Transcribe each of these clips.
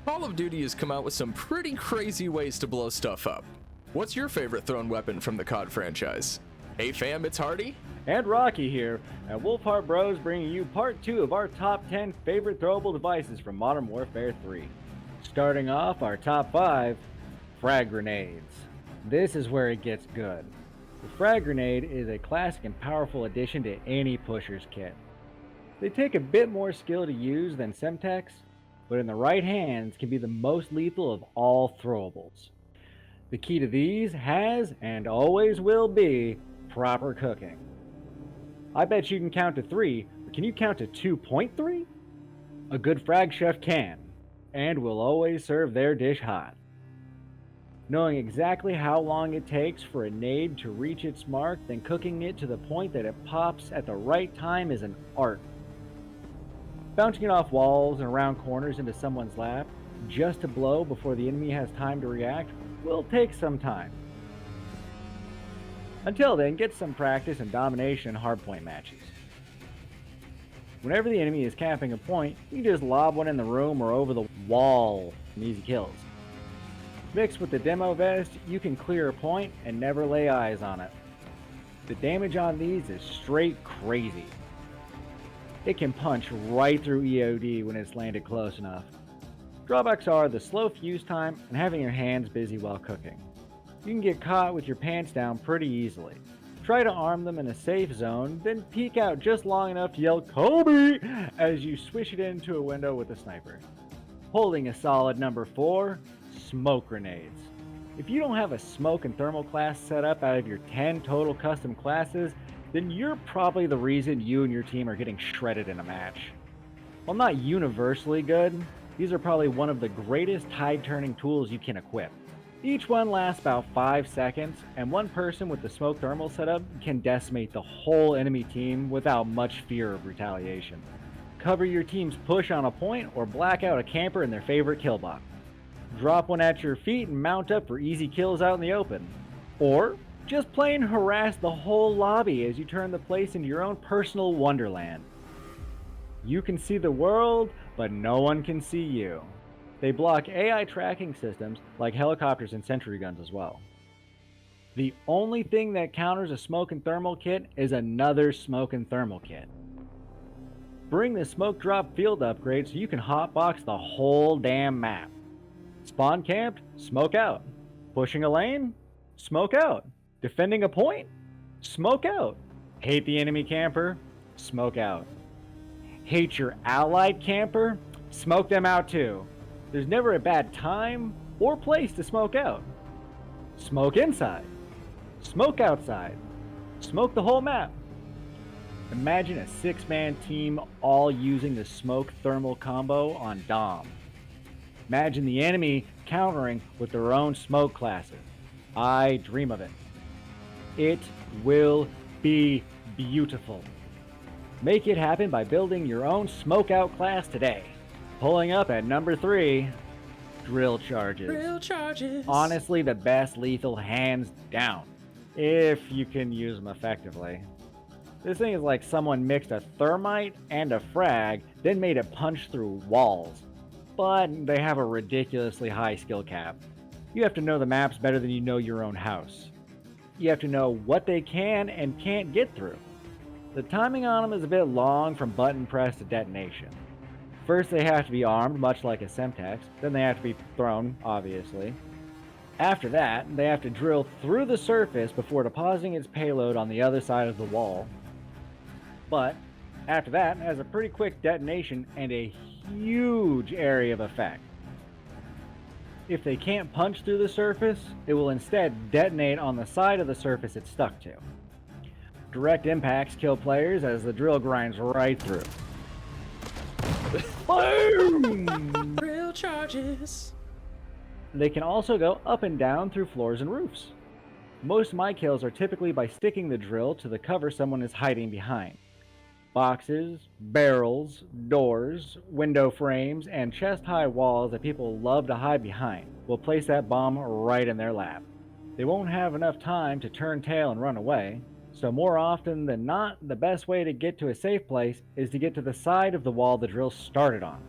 Call of Duty has come out with some pretty crazy ways to blow stuff up. What's your favorite thrown weapon from the COD franchise? Hey fam, it's Hardy. And Rocky here, at Wolfheart Bros bringing you part 2 of our top 10 favorite throwable devices from Modern Warfare 3. Starting off our top 5, Frag Grenades. This is where it gets good. The Frag Grenade is a classic and powerful addition to any pusher's kit. They take a bit more skill to use than Semtex, but in the right hands can be the most lethal of all throwables. The key to these has, and always will be, proper cooking. I bet you can count to 3, but can you count to 2.3? A good frag chef can, and will always serve their dish hot. Knowing exactly how long it takes for a nade to reach its mark, then cooking it to the point that it pops at the right time is an art. Bouncing it off walls and around corners into someone's lap, just to blow before the enemy has time to react, will take some time. Until then, get some practice and domination in hardpoint matches. Whenever the enemy is camping a point, you can just lob one in the room or over the wall and easy kills. Mixed with the demo vest, you can clear a point and never lay eyes on it. The damage on these is straight crazy. It can punch right through EOD when it's landed close enough. Drawbacks are the slow fuse time and having your hands busy while cooking. You can get caught with your pants down pretty easily. Try to arm them in a safe zone, then peek out just long enough to yell "Kobe!" as you swish it into a window with a sniper. Holding a solid number 4, smoke grenades. If you don't have a smoke and thermal class set up out of your 10 total custom classes, then you're probably the reason you and your team are getting shredded in a match. While not universally good, these are probably one of the greatest tide-turning tools you can equip. Each one lasts about 5 seconds, and one person with the smoke thermal setup can decimate the whole enemy team without much fear of retaliation. Cover your team's push on a point or black out a camper in their favorite kill box. Drop one at your feet and mount up for easy kills out in the open. Or just plain harass the whole lobby as you turn the place into your own personal wonderland. You can see the world, but no one can see you. They block AI tracking systems like helicopters and sentry guns as well. The only thing that counters a smoke and thermal kit is another smoke and thermal kit. Bring the smoke drop field upgrade so you can hotbox the whole damn map. Spawn camped, smoke out. Pushing a lane, smoke out. Defending a point, smoke out. Hate the enemy camper, smoke out. Hate your allied camper, smoke them out too. There's never a bad time or place to smoke out. Smoke inside. Smoke outside. Smoke the whole map. Imagine a 6-man team all using the smoke thermal combo on Dom. Imagine the enemy countering with their own smoke classes. I dream of it. It will be beautiful. Make it happen by building your own smoke out class today. Pulling up at number 3, drill charges. Drill charges. Honestly, the best lethal hands down, if you can use them effectively. This thing is like someone mixed a thermite and a frag, then made it punch through walls. But they have a ridiculously high skill cap. You have to know the maps better than you know your own house. You have to know what they can and can't get through. The timing on them is a bit long from button press to detonation. First they have to be armed, much like a Semtex, then they have to be thrown, obviously. After that, they have to drill through the surface before depositing its payload on the other side of the wall. But, after that, it has a pretty quick detonation and a huge area of effect. If they can't punch through the surface, it will instead detonate on the side of the surface it's stuck to. Direct impacts kill players as the drill grinds right through. Boom! Drill charges. They can also go up and down through floors and roofs. Most of my kills are typically by sticking the drill to the cover someone is hiding behind. Boxes, barrels, doors, window frames, and chest-high walls that people love to hide behind will place that bomb right in their lap. They won't have enough time to turn tail and run away, so more often than not, the best way to get to a safe place is to get to the side of the wall the drill started on.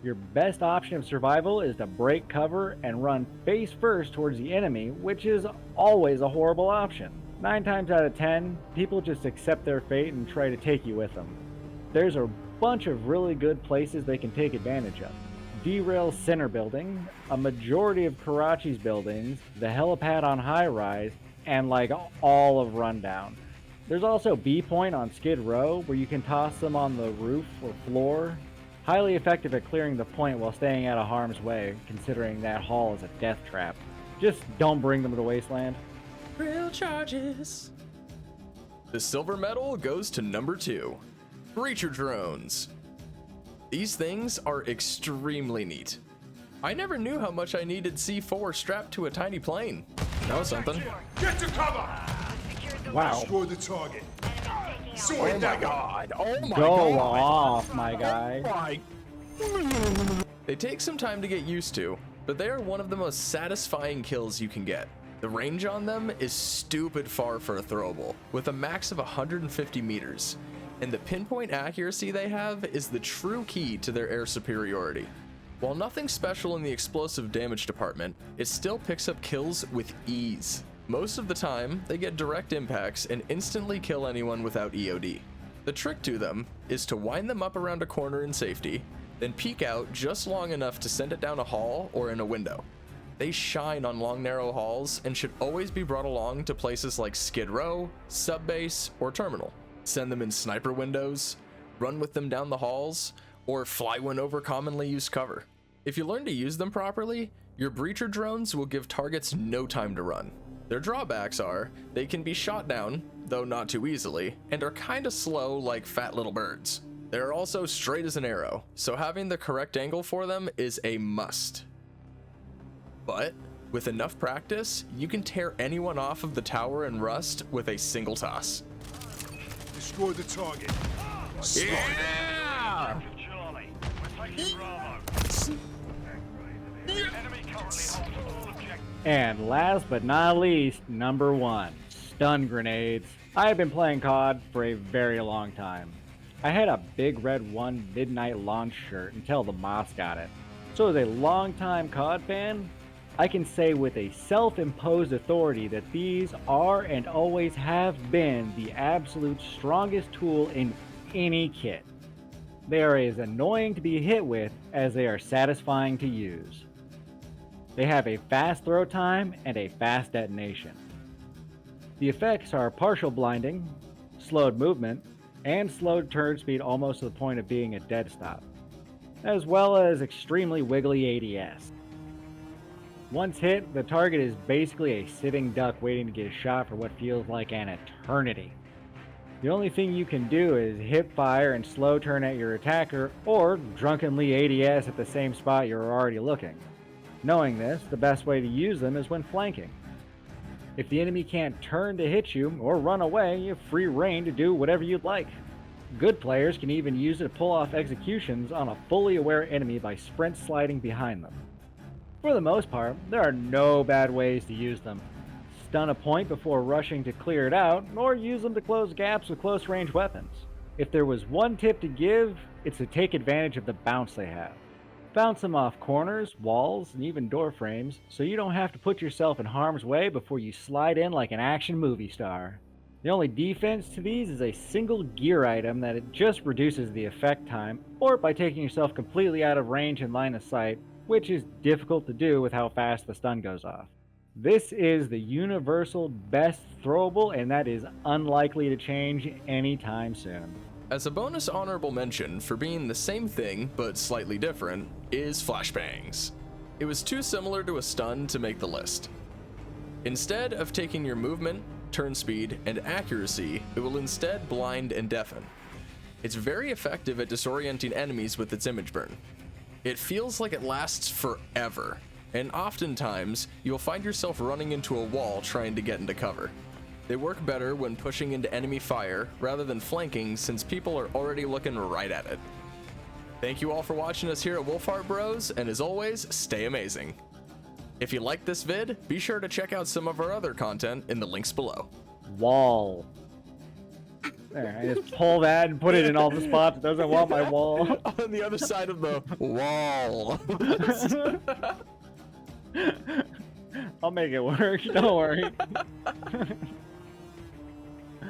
Your best option of survival is to break cover and run face first towards the enemy, which is always a horrible option. 9 times out of 10, people just accept their fate and try to take you with them. There's a bunch of really good places they can take advantage of. Derail Center Building, a majority of Karachi's buildings, the helipad on High Rise, and like all of Rundown. There's also B Point on Skid Row, where you can toss them on the roof or floor. Highly effective at clearing the point while staying out of harm's way, considering that hall is a death trap. Just don't bring them to Wasteland. Real charges. The silver medal goes to number 2. Breacher drones. These things are extremely neat. I never knew how much I needed C4 strapped to a tiny plane. That was something. Get to cover! Wow. Destroy the target. Oh my god. Oh my Go god. off, my guy. They take some time to get used to, but they are one of the most satisfying kills you can get. The range on them is stupid far for a throwable, with a max of 150 meters, and the pinpoint accuracy they have is the true key to their air superiority. While nothing special in the explosive damage department, it still picks up kills with ease. Most of the time, they get direct impacts and instantly kill anyone without EOD. The trick to them is to wind them up around a corner in safety, then peek out just long enough to send it down a hall or in a window. They shine on long narrow halls and should always be brought along to places like Skid Row, Subbase, or Terminal. Send them in sniper windows, run with them down the halls, or fly one over commonly used cover. If you learn to use them properly, your breacher drones will give targets no time to run. Their drawbacks are, they can be shot down, though not too easily, and are kinda slow like fat little birds. They're also straight as an arrow, so having the correct angle for them is a must. But, with enough practice, you can tear anyone off of the tower and rust with a single toss. Destroy the target. Yeah! Charlie, we're taking Bravo. Enemy currently holds all objectives. And last but not least, number 1, stun grenades. I have been playing COD for a very long time. I had a Big Red 1 Midnight Launch shirt until the Moss got it. So as a longtime COD fan, I can say with a self-imposed authority that these are and always have been the absolute strongest tool in any kit. They are as annoying to be hit with as they are satisfying to use. They have a fast throw time and a fast detonation. The effects are partial blinding, slowed movement, and slowed turn speed almost to the point of being a dead stop, as well as extremely wiggly ADS. Once hit, the target is basically a sitting duck waiting to get shot for what feels like an eternity. The only thing you can do is hip fire and slow turn at your attacker, or drunkenly ADS at the same spot you're already looking. Knowing this, the best way to use them is when flanking. If the enemy can't turn to hit you or run away, you have free reign to do whatever you'd like. Good players can even use it to pull off executions on a fully aware enemy by sprint sliding behind them. For the most part, there are no bad ways to use them. Stun a point before rushing to clear it out, or use them to close gaps with close range weapons. If there was one tip to give, it's to take advantage of the bounce they have. Bounce them off corners, walls, and even door frames, so you don't have to put yourself in harm's way before you slide in like an action movie star. The only defense to these is a single gear item that it just reduces the effect time, or by taking yourself completely out of range and line of sight, which is difficult to do with how fast the stun goes off. This is the universal best throwable, and that is unlikely to change anytime soon. As a bonus honorable mention for being the same thing but slightly different is flashbangs. It was too similar to a stun to make the list. Instead of taking your movement, turn speed, and accuracy, it will instead blind and deafen. It's very effective at disorienting enemies with its image burn. It feels like it lasts forever, and oftentimes you'll find yourself running into a wall trying to get into cover. They work better when pushing into enemy fire rather than flanking, since people are already looking right at it. Thank you all for watching us here at Wolfheart Bros, and as always, stay amazing. If you liked this vid, be sure to check out some of our other content in the links below. Wall. There, I just pull that and put it in all the spots it doesn't want my wall. On the other side of the wall. I'll make it work. Don't worry.